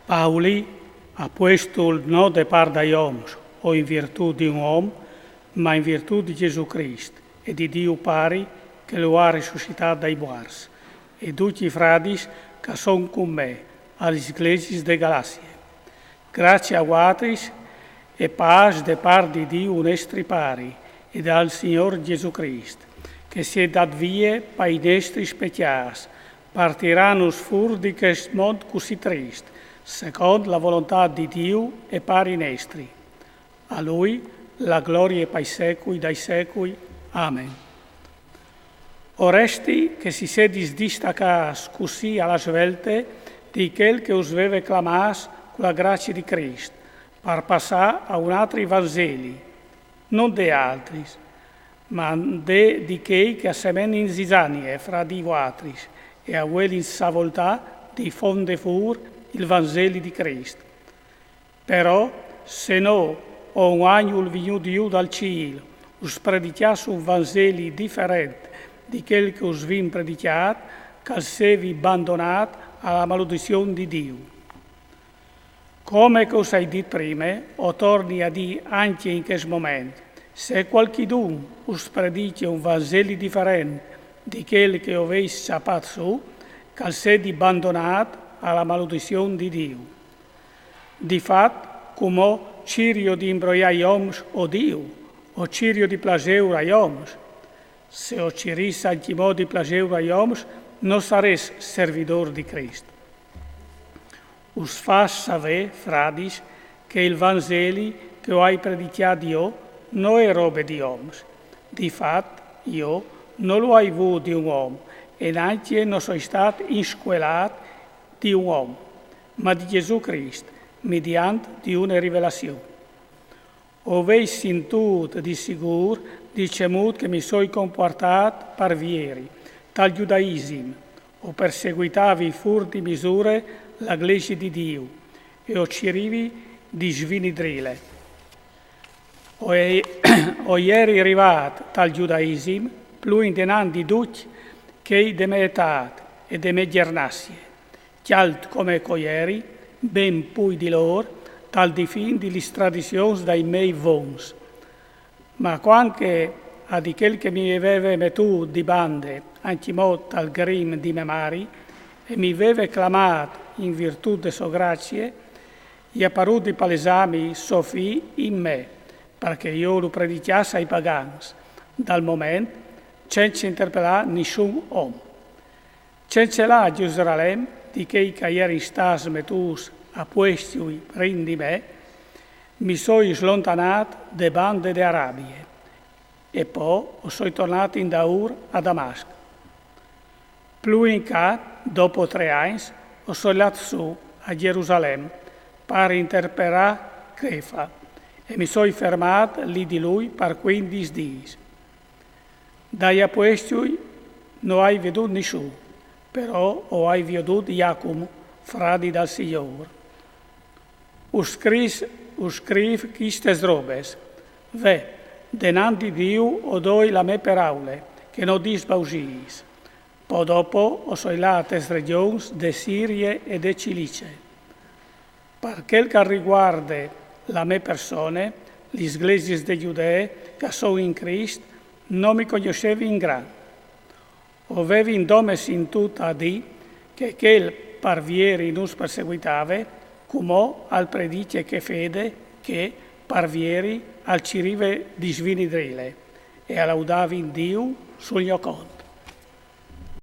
Pauli ha puesto non de par da oms o in virtù di un uomo, ma in virtù di Gesù Cristo e di Dio pari che lo ha risuscitato dai morti, e tutti i frati che sono con me, alle iglesias de Galácia. Grazie a voi e pace de par di Dio nostri pari e dal Signore Gesù Cristo, che si è dat via per i nostri peccati, partiranno fuori di questo mondo così triste, secondo la volontà di Dio e per i nostri. A Lui la gloria per i secoli dai secoli. Amen. Oresti che si sedis distaccato così alla svelte di quel che us veve clamas con la grazia di Cristo, per passare a un altro Vangeli, non de altri, ma di quei che assemen in zizanie fra di voi, e a quelli in sa voltà di fonde fur il Vangeli di Cristo. Però, se no, o un anno venuto Dio dal cielo, us predicasse un Vangeli differente di quel che us vim predicato, che sevi abbandonato alla maledizione di Dio. Come che us hai detto prima, o torni a dire anche in questo momento, se qualcuno us predica un Vangeli differente di quel che avete saputo su, che siete abbandonato alla maledizione di Dio. Di fatto, come cirio di imbrogliare gli uomini o Dio, o cirio di piacere agli uomini. Se o cirisse anche modo di piacere agli uomini, non sareste servidor di Cristo. Us fa sapere, frati, che il Vangeli che ho predicato io non è roba di uomini. Di fatto, io non lo ho avuto di un uomo e neanche non sono stato inscuolato di un uomo, ma di Gesù Cristo, mediante di una rivelazione. Ho sentito di sicuro, dicemuto che mi sono comportato per vieri, dal giudaismo, ho perseguitato fuori di misure la Chiesa di Dio e ho cercato di svinidrile. Ho ieri arrivato dal giudaismo più intenendo di tutti che di mia età e di mie giornate, chialto come ieri, ben più di loro, tal di fin di tradizioni dai miei vons. Ma quando a di quel che mi aveva messo di bande, anche molto al grim di memari, e mi aveva clamato in virtù de sue grazie, gli apparuti di palesami Sofì in me, perché io lo predicassi ai pagani, dal momento senza interpellare nessun uomo. Senza là a Gerusalemme, di che ieri stas metus a questi prendi me, mi sono slontanato de bande de Arabie e poi sono tornato in Daur a Damasco. Più in ca, dopo 3 anni, sono andato su a Gerusalemme per interpellare Kefa e mi sono fermato lì di lui per 15 giorni. Dai a questi non hai veduto nessuno, però ho veduto Giacomo, frati dal Signore. Uscrive queste robe, ve, denanti Dio o doi la mie parole, che non disbausis. Poi dopo ho soilato le regioni de Sirie e de Cilice. Per quel che riguarda la mia persona, le iglesias de Giudea che sono in Cristo, non mi conoscevi in gran. Avevi in dome in tutta a dire che quel parvieri non perseguitava, come al predice che fede che parvieri al cirive di svinidrile e a laudavi in Dio sul mio conto.